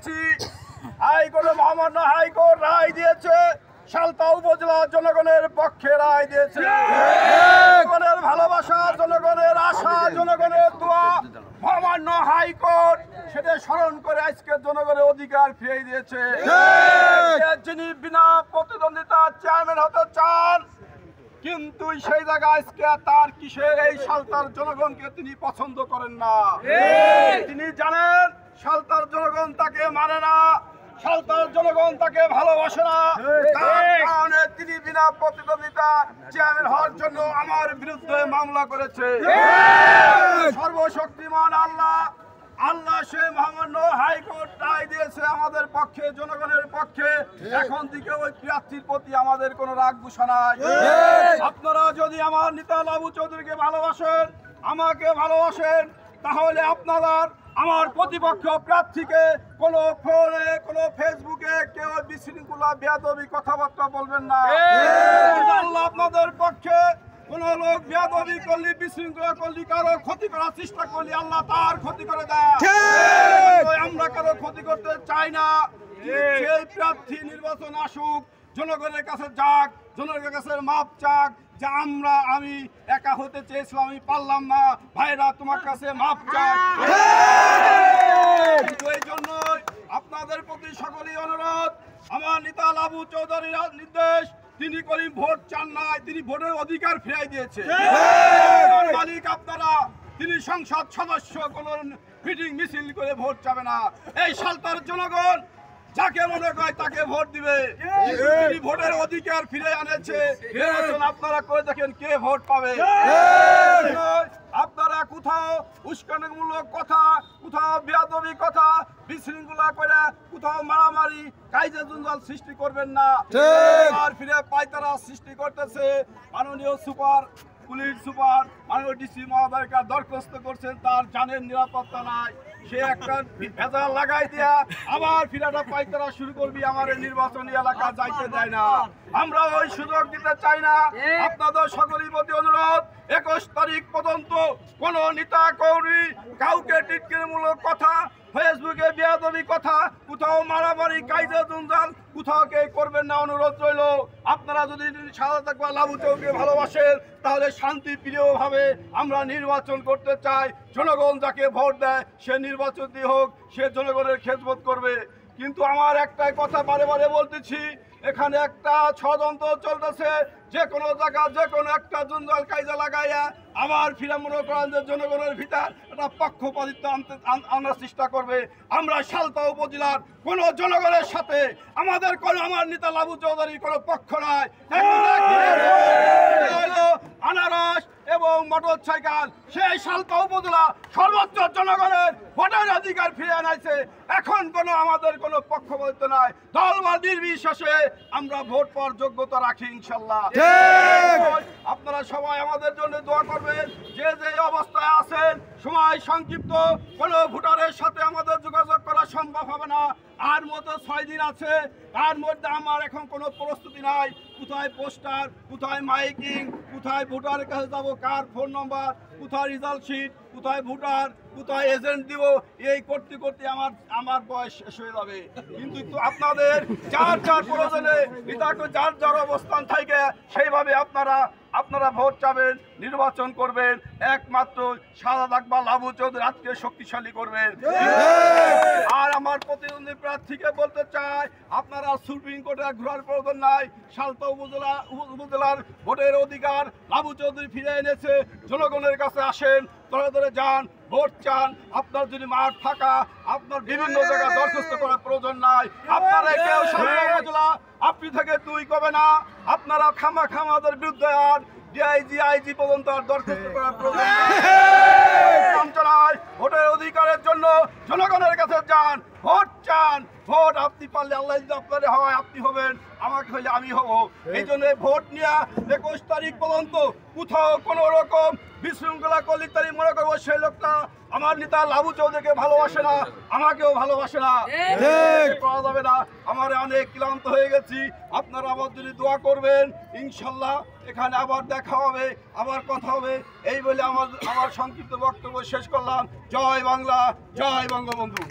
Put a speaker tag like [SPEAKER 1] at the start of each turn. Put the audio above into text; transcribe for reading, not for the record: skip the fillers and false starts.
[SPEAKER 1] যাচ্ছি। হাইকোর্টে মহামান্য হাইকোর্ট রায় দিয়েছে, সালতা উপজেলা জনগণের পক্ষে রায় দিয়েছে। জনগণের ভালোবাসা, জনগণের আশা, জনগণের দোয়া, মহামান্য হাইকোর্ট সেটা স্মরণ করে আজকে জনগণের অধিকার ফিরিয়ে দিয়েছে। যিনি বিনা প্রতিদ্বন্দ্বিতা চেয়ারম্যান হতে চান, কিন্তু সেই জায়গায় আজকে তার কিসের এই সালতার জনগণকে তিনি পছন্দ করেন না। তিনি জানেন সালতার জনগণ তাকে মানে না, সালতার জনগণ তাকে ভালোবাসে না। তার কারণে তিনি বিনা প্রতিদ্বন্দ্বিতা চেয়ারম্যান হওয়ার জন্য আমার বিরুদ্ধে মামলা করেছে। সর্বশক্তিমান আল্লাহ সে মহামান্য হাইকোর্ট রায় দিয়েছে আমাদের পক্ষে, জনগণের পক্ষে। এখন থেকে ওই প্রার্থীর প্রতি আমাদের কোনো রাগ গুসা নাই। আপনারা যদি আমার নেতা লাবু চৌধুরীকে ভালোবাসেন, আমাকে ভালোবাসেন, তাহলে আপনারা আমার প্রতিপক্ষ প্রার্থীকে কোনো ফোনে, কোনো ফেসবুকে কেউ বিশৃঙ্খলা বেয়াদবি কথাবার্তা বলবেন না। আল্লাহ আপনাদের পক্ষে কোন লোক বেয়াদবি করলে, বিশৃঙ্খলা করলে, কারো ক্ষতি করার চেষ্টা করলে আল্লাহ তার ক্ষতি করে দেয়। আমরা কারো ক্ষতি করতে চাই না। সেই প্রার্থী নির্বাচন আসুক, জনগণের কাছে যাক, জনগণের কাছে মাপ চাক যে আমি একা হতে চেয়েছিলাম, আমি পারলাম না, ভাইরা তোমার কাছে মাপ চাক। এই জন্যই আপনাদের প্রতি সকলেই অনুরোধ, আমার নেতা লাবু চৌধুরীর নির্দেশ, তিনি করি ভোট চান নাই, তিনি ভোটের অধিকার ফিরিয়ে দিয়েছে। মালিক আপনারা, তিনি সংসদ সদস্য কোন মিটিং মিছিল করে ভোট চাবে না। এই সালতার জনগণ যাকে মনে করে তাকে ভোট দিবে। তিনি ভোটের অধিকার ফিরে আনেছে। আপনারা করে দেখেন কে ভোট পাবে। আপনারা কোথাও উস্কানিমূলক কথা, কোথাও বেয়াদবি কথা, বিশৃঙ্খলা করে কোথাও মারামারি, কাইজে জঞ্জাল সৃষ্টি করবেন না। আর ফিরে পায়তারা সৃষ্টি করতেছে। মাননীয় পুলিশ সুপার, মাননীয় ডিসি মহোদয়কে দরখাস্ত করছেন, তার জানের নিরাপত্তা নাই। সে একটা ভেজাল লাগাই দেয়া আবার ফিরাটা পাইতারা শুরু করবি, আমার নির্বাচনী এলাকা যাইতে দেয় না। আমরা ওই সুযোগ দিতে চাই না। আপনাদের সকলের প্রতি অনুরোধ, 21 তারিখ পর্যন্ত কোন নেতা কর্মী কাউকে টিটকিরিমূলক কথা, ফেসবুকে বেয়াদবি কথা, কোথাও মারামারি, কায়দা জঞ্জাল কোথাও কে করবেন না। অনুরোধ রইল, আপনারা যদি সাদা তাকওয়া লাবু চৌধুরীকে ভালোবাসেন, তাহলে শান্তি প্রিয়ভাবে আমরা নির্বাচন করতে চাই। জনগণ যাকে ভোট দেয় সে নির্বাচন দিয়ে হোক, সে জনগণের খেদমত করবে। কিন্তু আমার একটাই কথা বারে বারে বলতেছি, এখানে একটা ষড়যন্ত্র চলতেছে। যে কোনো জায়গা, যে কোনো একটা জঞ্জাল কায়দা লাগাইয়া আবার ফিরে মনে করেন যে জনগণের ভিতর একটা পক্ষপাতিত্ব আনার চেষ্টা করবে। আমরা সালতা উপজেলার কোন জনগণের সাথে আমার নেতা লাবু চৌধুরীর কোনো পক্ষ নাই। আনারস এবং মোটর সাইকেল, সেই সালতা উপজেলা সর্বোচ্চ জনগণের ভোটের অধিকার ফিরে আনাইছে। এখন আমাদের কোনো পক্ষপাতিত্ব নাই। দল বা নির্বিশেষে আমরা ভোট পাওয়ার যোগ্যতা রাখি ইনশাল্লাহ। আপনারা সবাই আমাদের জন্য দোয়া করবেন। যে যে অবস্থায় আছেন, সময় সংক্ষিপ্ত, কোনো ভোটারের সাথে আমাদের যোগাযোগ করা সম্ভব হবে না। আর মতো 6 দিন আছে, তার মধ্যে আমার এখন কোনো প্রস্তুতি নাই। কোথায় পোস্টার, কোথায় মাইকিং, কোথায় ভোটারের কাছে যাবো, কার ফোন নম্বর, কোথায় রেজাল্ট শিট, কোথায় ভোটার, কোথায় এজেন্ট দিব, এই করতে করতে আমার বয়স শেষ হয়ে যাবে। কিন্তু আপনাদের যার প্রয়োজনে যার যার অবস্থান থাকে সেইভাবে আপনারা ভোট চাবেন, নির্বাচন করবেন। একমাত্র সাদা তাকওয়া লাবু চৌধুরী আজকে শক্তিশালী করবেন। আর আমার প্রতিদ্বন্দ্বী প্রার্থীকে বলতে চাই, আপনারা সুপ্রিম কোর্টে ঘোরার প্রয়োজন নাই। সালতা উপজেলার ভোটের অধিকার লাবু চৌধুরী ফিরে এনেছে। জনগণের কাছে আসেন, ধরে ধরে যান, ভোট চান। আপনার যদি মাঠ ফাঁকা, আপনার বিভিন্ন জায়গায় দরখাস্ত করার প্রয়োজন নাই। আপনারা কেউ সালতা উপজেলা আপনি থেকে তুই কবে না। আপনারা খামাদের বিরুদ্ধে আর ডিআইজি আইজি পর্যন্ত আর দরখাস্ত করার প্রয়োজন নাই। ভোটের অধিকারের জন্য জনগণের কাছে যান, ভোট চান। ভোট আপনি পারলে আল্লাহ যদি আপনারে হয় আপনি হবেন, আমাকে হইলে আমি হব। এই জন্য ভোট নিয়ে 21 তারিখ পর্যন্ত কোথাও কোনো রকম বিশৃঙ্খলা করলে তারই মনে করবো সেই লোকটা আমার নেতা লাবু চৌধুরীকে ভালোবাসে না, আমাকেও ভালোবাসে না। করা যাবে না। আমার অনেক ক্লান্ত হয়ে গেছি। আপনারা আমার যদি দোয়া করবেন, ইনশাল্লাহ এখানে আবার দেখা হবে, আবার কথা হবে। এই বলে আমার সংক্ষিপ্ত বক্তব্য শেষ করলাম। জয় বাংলা, জয় বঙ্গবন্ধু।